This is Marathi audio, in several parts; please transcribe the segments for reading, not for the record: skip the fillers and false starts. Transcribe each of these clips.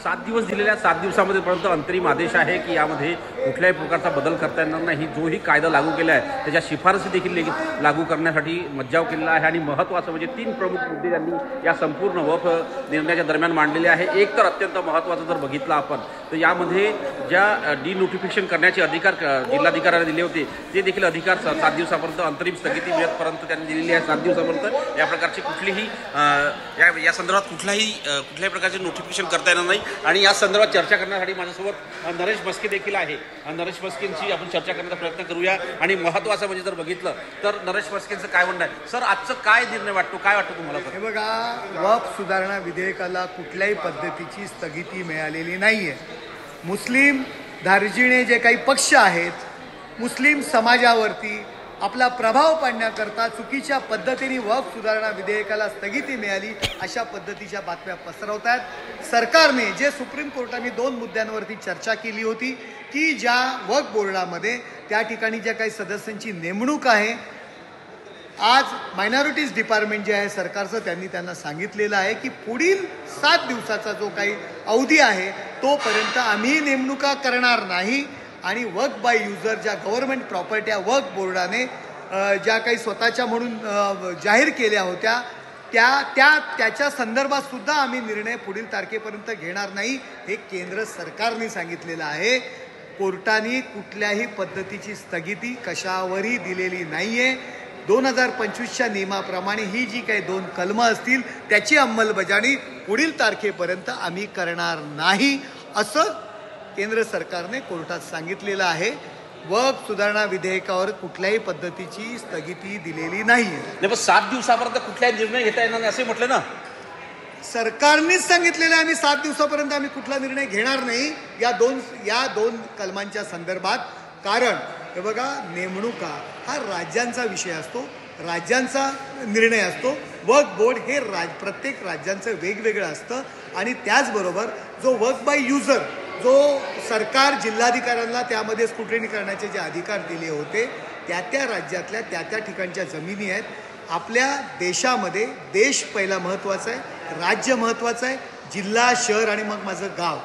7 दिवस दिलेल्या 7 दिवसामध्ये पर्यंत अंतरिम आदेश आहे की यामध्ये कुठल्याही प्रकारचा बदल करता येणार नाही। जोही कायदा लागू केला आहे त्याच्या शिफारसी देखील लागू करण्यासाठी मज्जाव केलेला आहे आणि महत्त्वाचं म्हणजे 3 प्रमुख मुद्दे त्यांनी या संपूर्ण वफ निर्णयाच्या दरम्यान मांडलेले आहे। एक तर अत्यंत महत्त्वाचं जर बघितलं आपण तर यामध्ये ज्या डिनोटिफिकेशन करण्याचे अधिकार जिल्हाधिकाऱ्यांना दिले होते ते देखील अधिकार 7 दिवसापर्यंत अंतरिम स्थगिती मिळेपर्यंत त्यांनी दिलेली आहे। 7 दिवसापर्यंत या प्रकारची कुठलीही या संदर्भात कुठल्याही प्रकारचे नोटिफिकेशन करता येणार नाही। आणि या संदर्भात चर्चा करण्यासाठी माझ्यासोबत नरेश मस्के देखील आहे। नरेश मस्केंची आपण चर्चा करण्याचा प्रयत्न करूया। आणि महत्त्वाचं म्हणजे जर बघितलं तर नरेश मस्केंचं काय म्हणणं आहे सर, आजचं काय निर्णय वाटतो, काय वाटतं तुम्हाला? हे बघा, वक्फ सुधारणा विधेयकाला कुठल्याही पद्धतीची स्थगिती मिळालेली नाहीये। मुस्लिम धार्जिणे जे काही पक्ष आहेत, मुस्लिम समाजावरती आपला प्रभाव पाडण्याकरता चुकीच्या पद्धतीने वक्फ सुधारणा विधेयकाला स्थगिती मिळाली अशा पद्धतीच्या बातम्या पसरवतात। सरकारने जे सुप्रीम कोर्टाने 2 मुद्द्यांवरती चर्चा केली होती की ज्या वक्फ बोर्डामध्ये त्या ठिकाणी ज्या काही सदस्यांची नेमणूक आहे, आज मायनॉरिटीज डिपार्टमेंट जे आहे सरकारचं, त्यांनी त्यांना सांगितलेलं आहे की पुढील 7 दिवसाचा जो काही अवधी आहे तोपर्यंत आम्ही नेमणुका करणार नाही। आणि वक्फ बाय युजर ज्या गव्हर्नमेंट प्रॉपर्ट्या वक्फ बोर्डाने ज्या काही स्वतःच्या म्हणून जाहीर केल्या होत्या त्याच्या संदर्भात सुद्धा आम्ही निर्णय पुढील तारखेपर्यंत घेणार नाही, हे केंद्र सरकारने सांगितलेलं आहे। कोर्टाने कुठल्याही पद्धतीची स्थगिती कशावरही दिलेली नाहीये। 2025च्या नियमाप्रमाणे ही जी काही 2 कलमं असतील त्याची अंमलबजावणी पुढील तारखेपर्यंत आम्ही करणार नाही, असं केंद्र सरकारने कोर्टात सांगितलेलं आहे। वक्फ सुधारणा विधेयकावर कुठल्याही पद्धतीची स्थगिती दिलेली नाहीये। पण 7 दिवसापर्यंत कुठलाही निर्णय घेता येणार नाही असे म्हटलं ना सरकारनेच सांगितलेलं आहे, आम्ही 7 दिवसापर्यंत आम्ही कुठला निर्णय घेणार नाही या दोन कलमांच्या संदर्भात। कारण हे बघा, नेमणुका हा राज्यांचा विषय असतो, राज्यांचा निर्णय असतो। वक्फ बोर्ड हे प्रत्येक राज्यांचं वेगवेगळं असतं। आणि त्याचबरोबर जो वक्फ बाय युजर जो सरकार जिल्हाधिकाऱ्यांना त्यामध्ये स्क्रुटिनी करण्याचे जे अधिकार दिले होते त्या राज्यातल्या त्या ठिकाणच्या जमिनी आहेत। आपल्या देशामध्ये देश पहिला महत्त्वाचा आहे, राज्य महत्त्वाचं आहे, जिल्हा, शहर आणि मग माझं गाव।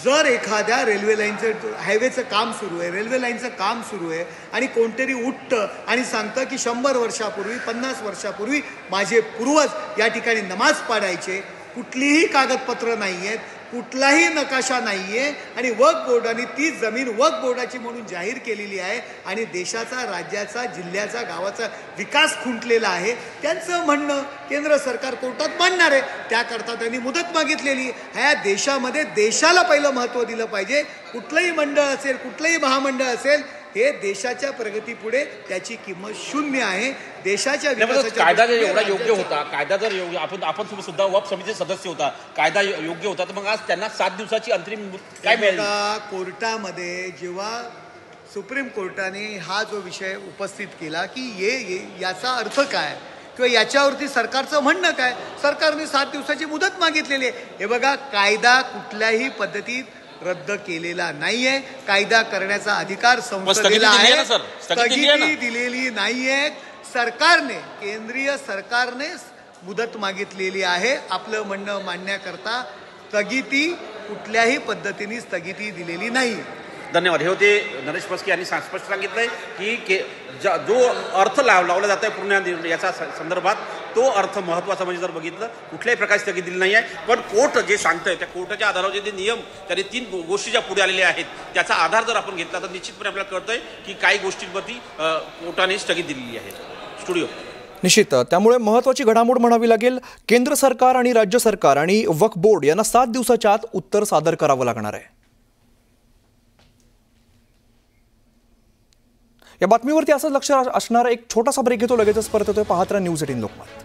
जर एखाद्या रेल्वे लाईनचं हायवेचं काम सुरू आहे, रेल्वे लाईनचं काम सुरू आहे आणि कोणतरी उठतं आणि सांगतं की 100 वर्षापूर्वी 50 वर्षापूर्वी माझे पूर्वज या ठिकाणी नमाज पाडायचे, कुठलीही कागदपत्र नाही आहेत, कुठलाही नकाशा नाही आहे आणि वक्फ बोर्डाने ती जमीन वक्फ बोर्डाची म्हणून जाहीर केलेली आहे आणि देशाचा, राज्याचा, जिल्ह्याचा, गावाचा विकास खुंटलेला आहे, त्यांचं म्हणणं केंद्र सरकार कोर्टात मांडणार आहे। त्याकरता त्यांनी मुदत मागितलेली। ह्या देशामध्ये देशाला पहिलं महत्त्व दिलं पाहिजे। कुठलंही मंडळ असेल, कुठलंही महामंडळ असेल, हे देशाच्या प्रगतीपुढे त्याची किंमत शून्य आहे। देशाच्या विकासाच्या कायदा जर एवढा योग्य होता, कायदा जर योग्य आपण सुद्धा वक्फ समितीचे सदस्य होता, कायदा योग्य होता, तर मग आज त्यांना 7 दिवसाची अंतरिम काय मिळेल? कोर्टामध्ये जेव्हा सुप्रीम कोर्टाने हा जो विषय उपस्थित केला की याचा अर्थ काय किंवा याच्यावरती सरकारचं म्हणणं काय, सरकारने 7 दिवसाची मुदत मागितलेली आहे। हे बघा, कायदा कुठल्याही पद्धतीत रद्द केलेला नाहीये। कायदा करण्याचा अधिकार संसदेला आहे, स्थगिती दिलेली नाहीये। सरकारने, केंद्रीय सरकारने मुदत मागितलेली आहे आपलं म्हणणं मांडण्याकरता। स्थगिती कुठल्याही पद्धतीने स्थगिती दिलेली नाही। धन्यवाद। हे होते नरेश मस्के यांनी स्पष्ट सांगितलंय की जो अर्थ लावला जात आहे पूर्ण याचा संदर्भात तो अर्थ महत्त्वाचा म्हणजे जर बघितलं कुठल्याही प्रकारची स्थगिती दिली नाही आहे। पण कोर्ट जे सांगतंय त्या कोर्टाच्या आधारावर जे नियम त्याने 3 गोष्टी ज्या पुढे आलेल्या आहेत त्याचा आधार जर आपण घेतला तर निश्चितपणे आपल्याला कळतंय की काही गोष्टींवरती कोर्टाने स्थगिती दिलेली आहे। स्टुडिओ निश्चित, त्यामुळे महत्त्वाची घडामोड म्हणावी लागेल। केंद्र सरकार आणि राज्य सरकार आणि वक्फ बोर्ड यांना 7 दिवसाच्या आत उत्तर सादर करावं लागणार आहे। या बातमीवरती असंच लक्ष असणारा एक छोटासा ब्रेक घेतो, लगेचच परत येतोय। पाहत राहा न्यूज 18 लोकमत।